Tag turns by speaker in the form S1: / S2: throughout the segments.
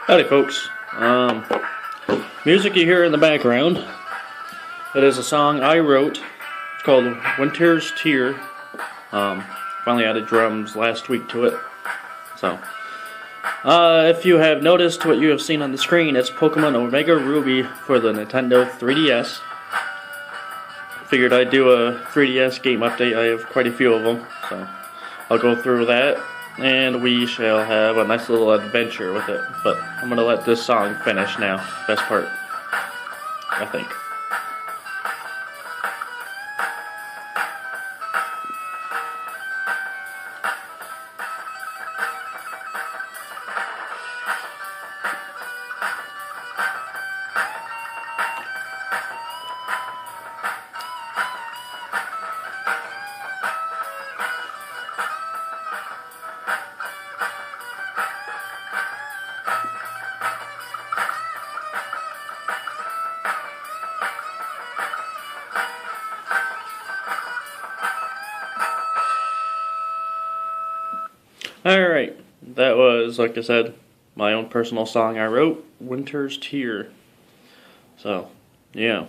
S1: Howdy folks. Music you hear in the background, it is a song I wrote. It's called Winter's Tear. Finally added drums last week to it. So, if you have noticed what you have seen on the screen, it's Pokemon Omega Ruby for the Nintendo 3DS. Figured I'd do a 3DS game update. I have quite a few of them, so I'll go through that. And we shall have a nice little adventure with it. But I'm going to let this song finish now. Best part, I think. Alright, that was, like I said, my own personal song I wrote, Winter's Tear. So, yeah.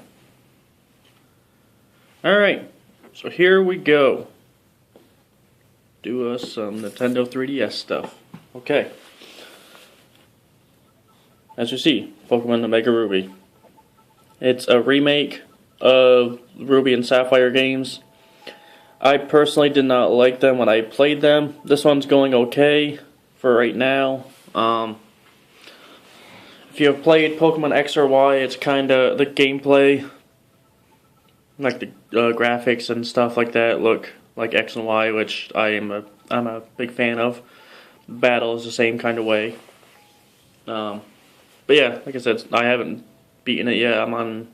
S1: Alright, so here we go. Do us some Nintendo 3DS stuff. Okay. As you see, Pokemon Omega Ruby. It's a remake of Ruby and Sapphire games. I personally did not like them when I played them. This one's going okay for right now. If you have played Pokemon X or Y, it's kinda the gameplay, like the graphics and stuff like that, look like X and Y, which I'm a big fan of. Battle is the same kind of way. But yeah, like I said, I haven't beaten it yet. I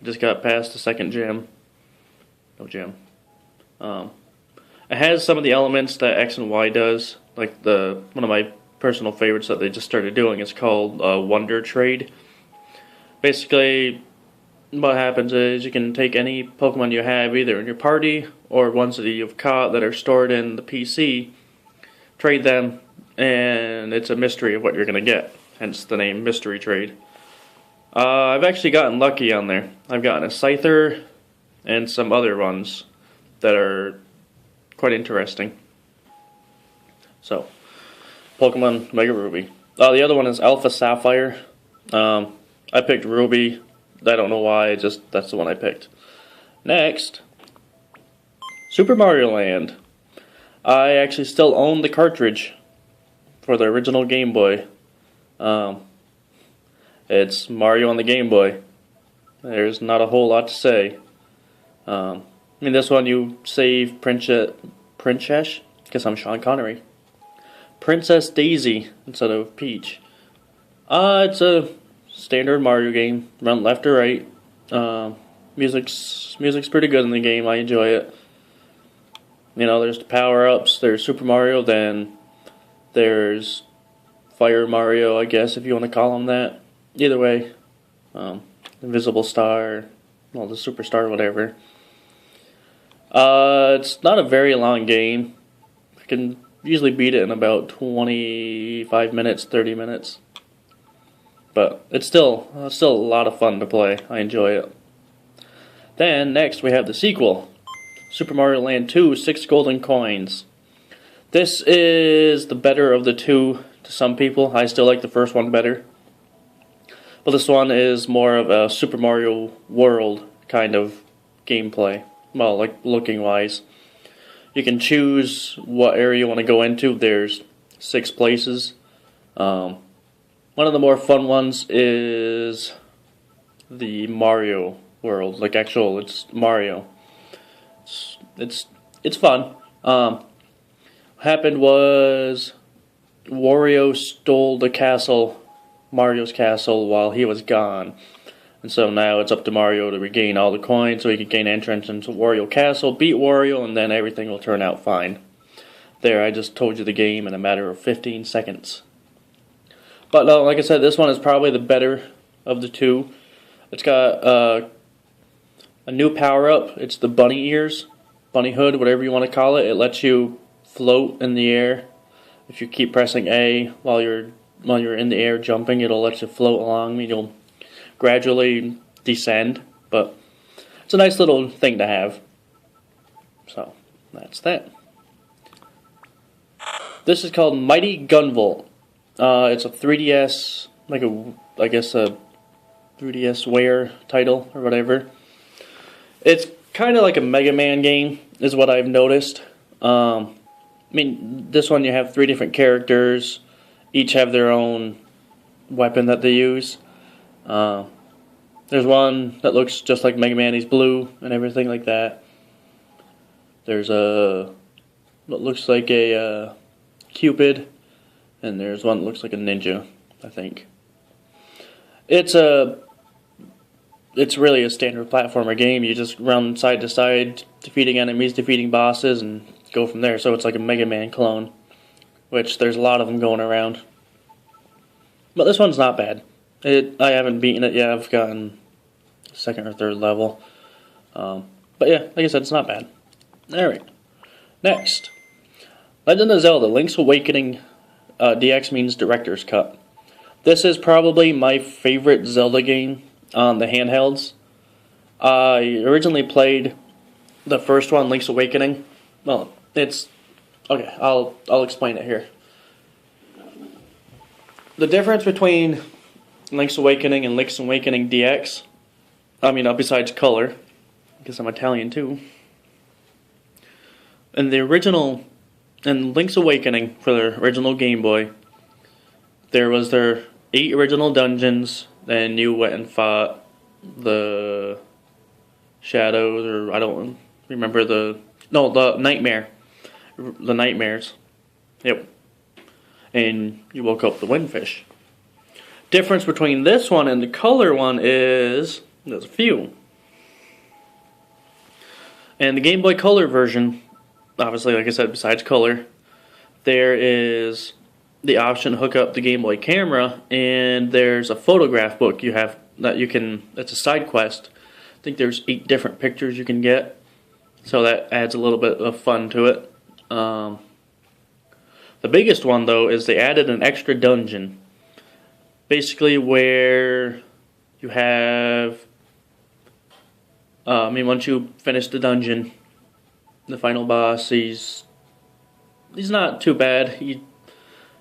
S1: just got past the second gym. No gym. It has some of the elements that X and Y does, like one of my personal favorites that they just started doing is called Wonder Trade. Basically, what happens is you can take any Pokemon you have either in your party or ones that you've caught that are stored in the PC, trade them, and it's a mystery of what you're going to get, hence the name Mystery Trade. I've actually gotten lucky on there. I've gotten a Scyther and some other ones that are quite interesting. So, Pokemon Omega Ruby. The other one is Alpha Sapphire. I picked Ruby. I don't know why, that's the one I picked. Next, Super Mario Land. I actually still own the cartridge for the original Game Boy. It's Mario on the Game Boy. There's not a whole lot to say. I mean, this one you save Princess, guess I'm Sean Connery. Princess Daisy instead of Peach. It's a standard Mario game, run left or right. Music's pretty good in the game, I enjoy it. You know, there's the power-ups, there's Super Mario, then there's Fire Mario, I guess, if you want to call him that. Either way, Invisible Star, well, the Superstar, whatever. It's not a very long game. I can usually beat it in about 25 minutes, 30 minutes. But it's still a lot of fun to play. I enjoy it. Then, next we have the sequel. Super Mario Land 2, 6 Golden Coins. This is the better of the two to some people. I still like the first one better. But this one is more of a Super Mario World kind of gameplay. Well, like looking wise. You can choose what area you want to go into. There's 6 places. One of the more fun ones is the Mario world. Like it's Mario. It's fun. What happened was Wario stole the castle, Mario's castle, while he was gone. And so now it's up to Mario to regain all the coins so he can gain entrance into Wario Castle, beat Wario, and then everything will turn out fine. There, I just told you the game in a matter of 15 seconds. But no, like I said, this one is probably the better of the two. It's got a new power-up. It's the bunny ears, bunny hood, whatever you want to call it. It lets you float in the air if you keep pressing A while you're while you're in the air jumping, it'll let you float along. I mean, you'll gradually descend, but it's a nice little thing to have. So, that's that. This is called Mighty Gunvolt. It's a 3DS, I guess a 3DSware title or whatever. It's kind of like a Mega Man game, is what I've noticed. I mean, this one you have 3 different characters, each have their own weapon that they use. There's one that looks just like Mega Man, he's blue and everything like that. There's what looks like a Cupid, and there's one that looks like a ninja, I think. It's really a standard platformer game. You just run side to side, defeating enemies, defeating bosses, and go from there. So it's like a Mega Man clone, which there's a lot of them going around. But this one's not bad. I haven't beaten it yet. I've gotten 2nd or 3rd level. But yeah, like I said, it's not bad. Alright. Next. Legend of Zelda, Link's Awakening DX means Director's Cut. This is probably my favorite Zelda game on the handhelds. I originally played the first one, Link's Awakening. Well, it's... Okay, I'll explain it here. The difference between Link's Awakening and Link's Awakening DX, besides color, because I'm Italian too. In Link's Awakening, for the original Game Boy, there was their 8 original dungeons, then you went and fought the shadows, or I don't remember the nightmares. Yep. And you woke up the windfish. Difference between this one and the color one is there's a few. And the Game Boy Color version, obviously, like I said, besides color, there is the option to hook up the Game Boy camera, and there's a photograph book you have that you can. It's a side quest. I think there's 8 different pictures you can get, so that adds a little bit of fun to it. The biggest one, though, is they added an extra dungeon. Basically where you have... once you finish the dungeon, the final boss, he's not too bad.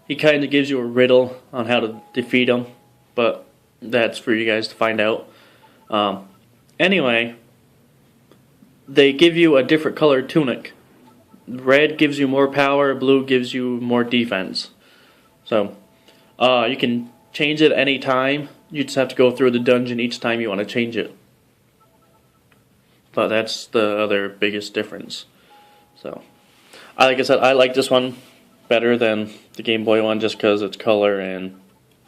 S1: He kind of gives you a riddle on how to defeat him, but that's for you guys to find out. Anyway, they give you a different colored tunic. Red gives you more power, blue gives you more defense. So, you can change it any time. You just have to go through the dungeon each time you want to change it. But that's the other biggest difference. So, like I said, I like this one better than the Game Boy one just because it's color and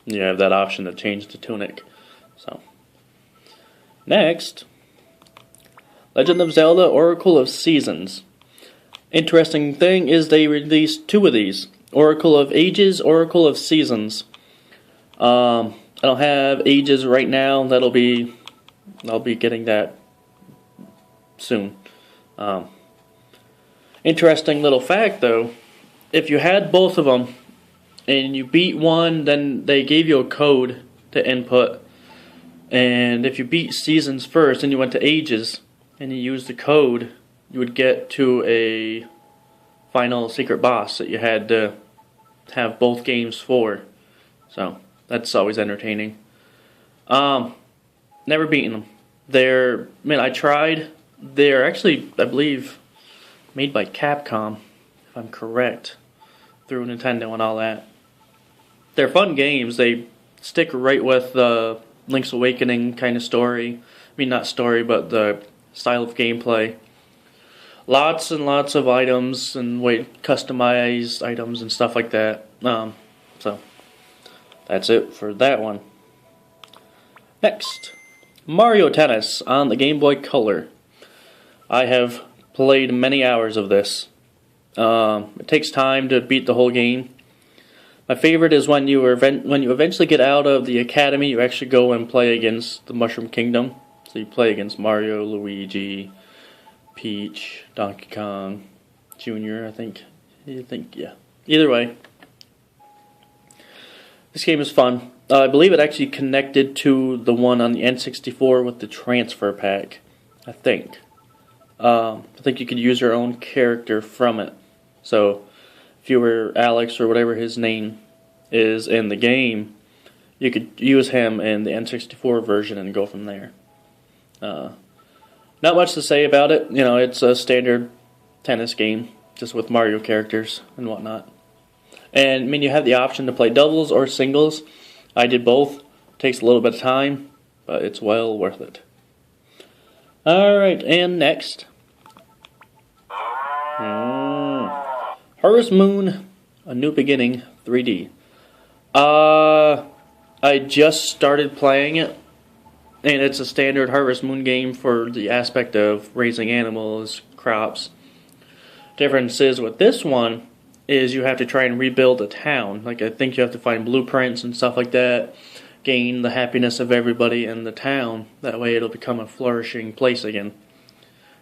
S1: you have that option to change the tunic. So, next, Legend of Zelda Oracle of Seasons. Interesting thing is they released 2 of these. Oracle of Ages, Oracle of Seasons. I don't have Ages right now. I'll be getting that soon. Interesting little fact though, if you had both of them and you beat one, then they gave you a code to input. And if you beat Seasons first and you went to Ages and you used the code, you would get to a final secret boss that you had to have both games for. So, that's always entertaining. Never beaten them. I tried. They're actually, I believe, made by Capcom, if I'm correct, through Nintendo and all that. They're fun games. They stick right with the Link's Awakening kind of story. Not story, but the style of gameplay. Lots and lots of items and customized items and stuff like that. So that's it for that one. Next, Mario Tennis on the Game Boy Color. I have played many hours of this. It takes time to beat the whole game. My favorite is when you eventually get out of the academy, you actually go and play against the Mushroom Kingdom. So you play against Mario, Luigi, Peach, Donkey Kong, Jr., I think. Yeah. Either way. This game is fun. I believe it actually connected to the one on the N64 with the transfer pack. I think you could use your own character from it. So if you were Alex or whatever his name is in the game, you could use him in the N64 version and go from there. Not much to say about it. You know, it's a standard tennis game, just with Mario characters and whatnot. And I mean, you have the option to play doubles or singles. I did both. Takes a little bit of time, but it's well worth it. Alright, and next. Harvest Moon, A New Beginning 3D. I just started playing it, and it's a standard Harvest Moon game for the aspect of raising animals, crops. Difference is with this one is you have to try and rebuild a town. Like, I think you have to find blueprints and stuff like that, gain the happiness of everybody in the town. That way it'll become a flourishing place again.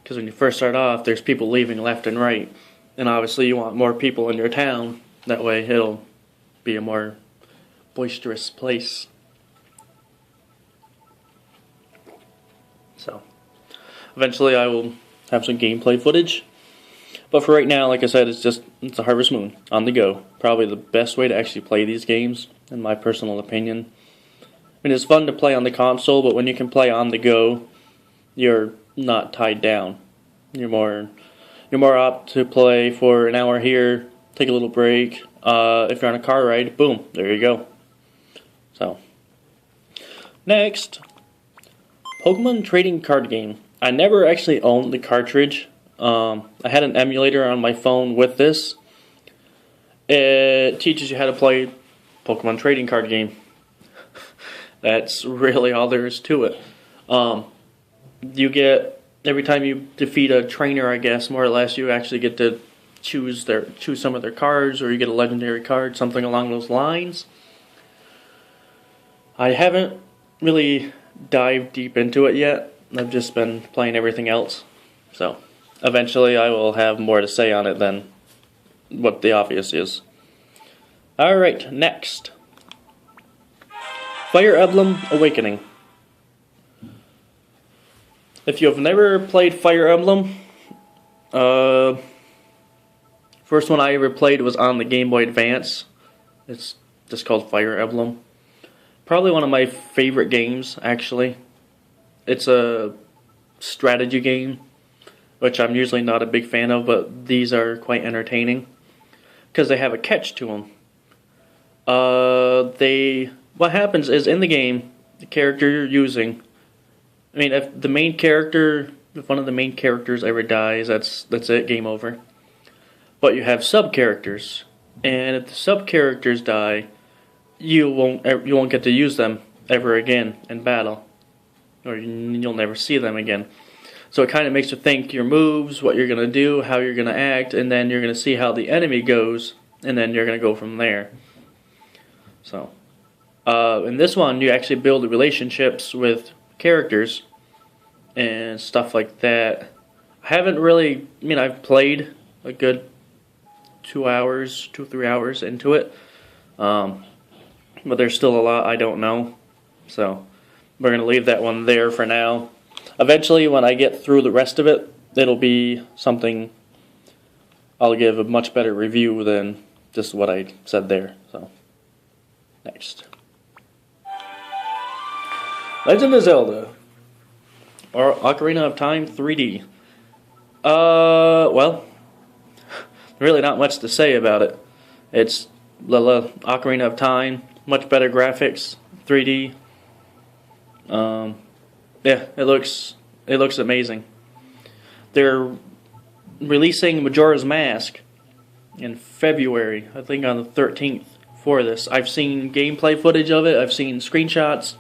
S1: Because when you first start off, there's people leaving left and right. And obviously you want more people in your town. That way it'll be a more boisterous place. So, eventually I will have some gameplay footage. But for right now, like I said, it's a Harvest Moon on the go. Probably the best way to actually play these games, in my personal opinion. I mean, it's fun to play on the console, but when you can play on the go, you're not tied down. You're more apt to play for an hour here, take a little break. If you're on a car ride, boom, there you go. So, next, Pokemon trading card game. I never actually owned the cartridge. I had an emulator on my phone with this. It teaches you how to play Pokemon trading card game. That's really all there is to it. You get, every time you defeat a trainer, I guess, more or less, you actually get to choose some of their cards, or you get a legendary card, something along those lines. I haven't really dived deep into it yet. I've just been playing everything else. So, eventually I will have more to say on it than what the obvious is. Alright, next. Fire Emblem Awakening. If you have never played Fire Emblem, first one I ever played was on the Game Boy Advance. It's just called Fire Emblem. Probably one of my favorite games, actually. It's a strategy game, which I'm usually not a big fan of, but these are quite entertaining because they have a catch to them. What happens is, in the game, the character you're using, I mean, if one of the main characters ever dies, that's it, game over. But you have sub-characters, and if the sub-characters die, you won't get to use them ever again in battle, or you'll never see them again. So it kind of makes you think your moves, what you're going to do, how you're going to act, and then you're going to see how the enemy goes, and then you're going to go from there. So, in this one, you actually build relationships with characters and stuff like that. I haven't really, I've played a good 3 hours into it, but there's still a lot I don't know, so we're going to leave that one there for now. Eventually, when I get through the rest of it, it'll be something I'll give a much better review than just what I said there. So, next. Legend of Zelda, or Ocarina of Time 3D. Well, really not much to say about it. It's Ocarina of Time, much better graphics, 3D. Yeah, it looks amazing. They're releasing Majora's Mask in February, I think on the 13th for this. I've seen gameplay footage of it, I've seen screenshots.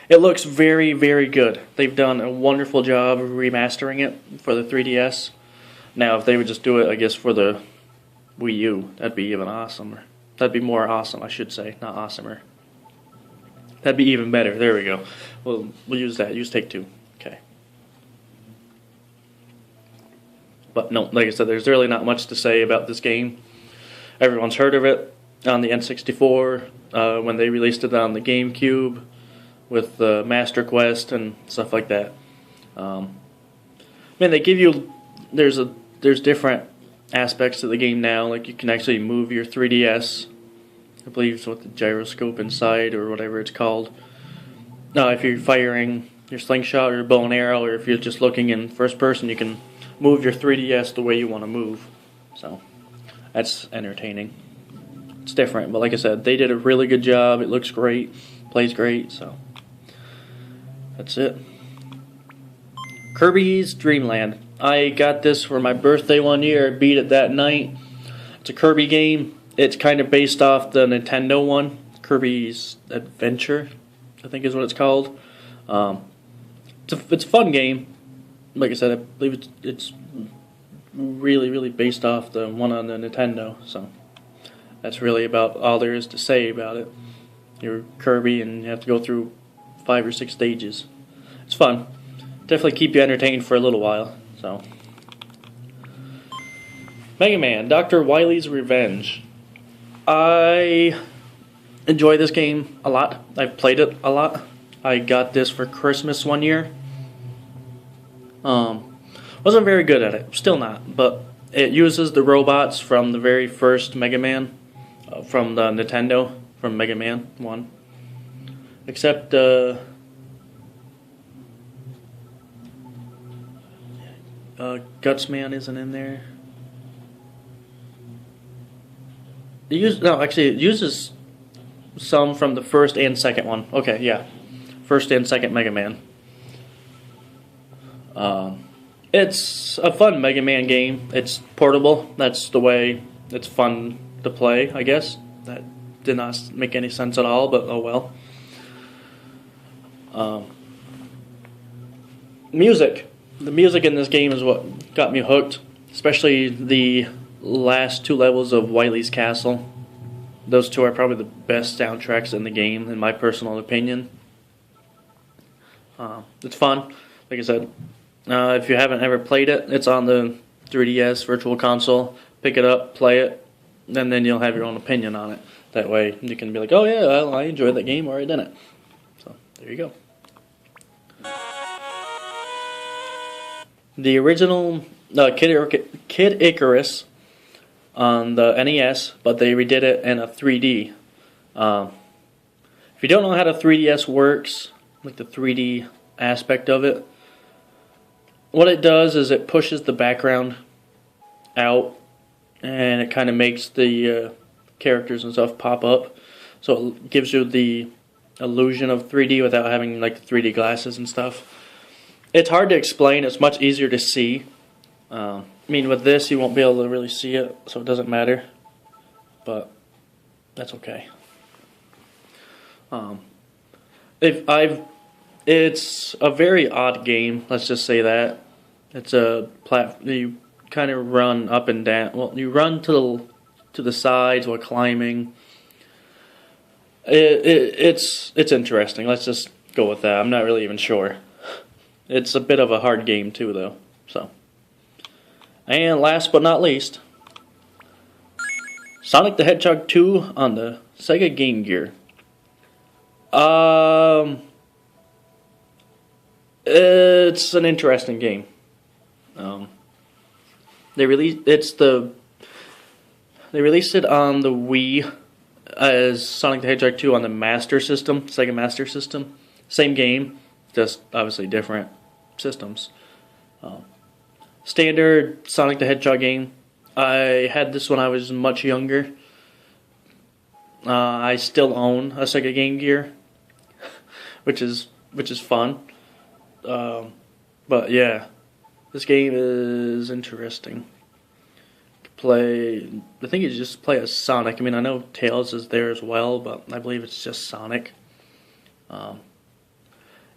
S1: It looks very, very good. They've done a wonderful job of remastering it for the 3DS. Now, if they would just do it, I guess, for the Wii U, that'd be even awesomer. That'd be more awesome, I should say, not awesomer. That'd be even better. There we go. We'll use that. Use take two. Okay. But no, like I said, there's really not much to say about this game. Everyone's heard of it. on the N64 when they released it on the GameCube with the Master Quest and stuff like that. Man, they give you there's different aspects to the game now. Like you can actually move your 3DS. I believe it's with the gyroscope inside or whatever it's called. If you're firing your slingshot or your bow and arrow, or if you're just looking in first person, you can move your 3DS the way you want to move. So that's entertaining. It's different, but like I said, they did a really good job. It looks great, plays great, so that's it. Kirbys Dreamland. I got this for my birthday one year. I beat it that night. It's a Kirby game. It's kind of based off the Nintendo one, Kirbys Adventure, I think is what it's called. It's a fun game. Like I said, I believe it's really, really based off the one on the Nintendo. So that's really about all there is to say about it. You're Kirby and you have to go through 5 or 6 stages. It's fun. Definitely keep you entertained for a little while. So, Mega Man, Dr. Wilys Revenge. I enjoy this game a lot. I've played it a lot. I got this for Christmas one year. Wasn't very good at it. Still not. But it uses the robots from the very first Mega Man from the Nintendo, from Mega Man 1. Except Gutsman isn't in there. It uses some from the first and second one. Okay, yeah. First and second Mega Man. It's a fun Mega Man game. It's portable. That's the way it's fun to play, I guess. That did not make any sense at all, but oh well. Music. The music in this game is what got me hooked, especially the last 2 levels of Wily's Castle. Those 2 are probably the best soundtracks in the game, in my personal opinion. It's fun. Like I said, if you haven't ever played it, it's on the 3DS Virtual Console. Pick it up, play it, and then you'll have your own opinion on it. That way you can be like, oh yeah, I enjoyed that game, or I didn't. So, there you go. The original Kid Icarus on the NES, but they redid it in a 3D. If you don't know how the 3DS works, like the 3D aspect of it, what it does is it pushes the background out, and it kind of makes the characters and stuff pop up. So it gives you the illusion of 3D without having like the 3D glasses and stuff. It's hard to explain. It's much easier to see. I mean, with this, you won't be able to really see it, so it doesn't matter. But that's okay. It's a very odd game. Let's just say that. It's a you kind of run up and down. Well, you run to the sides while climbing. It's interesting. Let's just go with that. I'm not really even sure. It's a bit of a hard game too, though. So, and last but not least, Sonic the Hedgehog 2 on the Sega Game Gear. It's an interesting game. They released it on the Wii as Sonic the Hedgehog 2 on the Master System, Sega Master System. Same game, just obviously different systems. Standard Sonic the Hedgehog game. I had this when I was much younger. I still own a Sega Game Gear, which is fun. But yeah, this game is interesting. I think you just play as Sonic. I mean, I know Tails is there as well, but I believe it's just Sonic.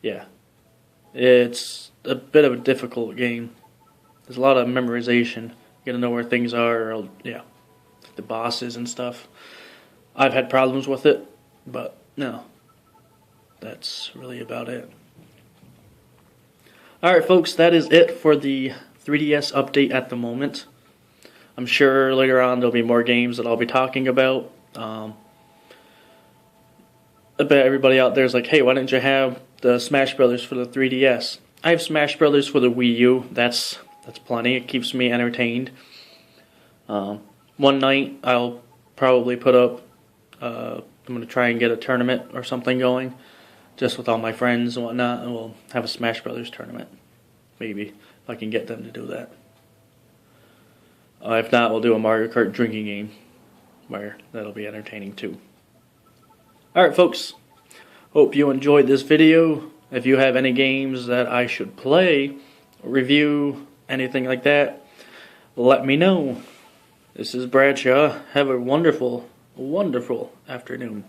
S1: Yeah, it's a bit of a difficult game. There's a lot of memorization. You gotta know where things are, or, yeah, the bosses and stuff. I've had problems with it, but no, that's really about it. Alright folks, that is it for the 3DS update at the moment. I'm sure later on there'll be more games that I'll be talking about. I bet everybody out there is like, hey, why didn't you have the Smash Brothers for the 3DS? I have Smash Brothers for the Wii U. That's plenty. It keeps me entertained. One night I'll probably put up. I'm gonna try and get a tournament or something going, just with all my friends and whatnot, and we'll have a Smash Brothers tournament. Maybe if I can get them to do that. If not, we'll do a Mario Kart drinking game, where that'll be entertaining too. Alright folks, hope you enjoyed this video. If you have any games that I should play, review, anything like that, let me know. This is Bradshaw. Have a wonderful, wonderful afternoon.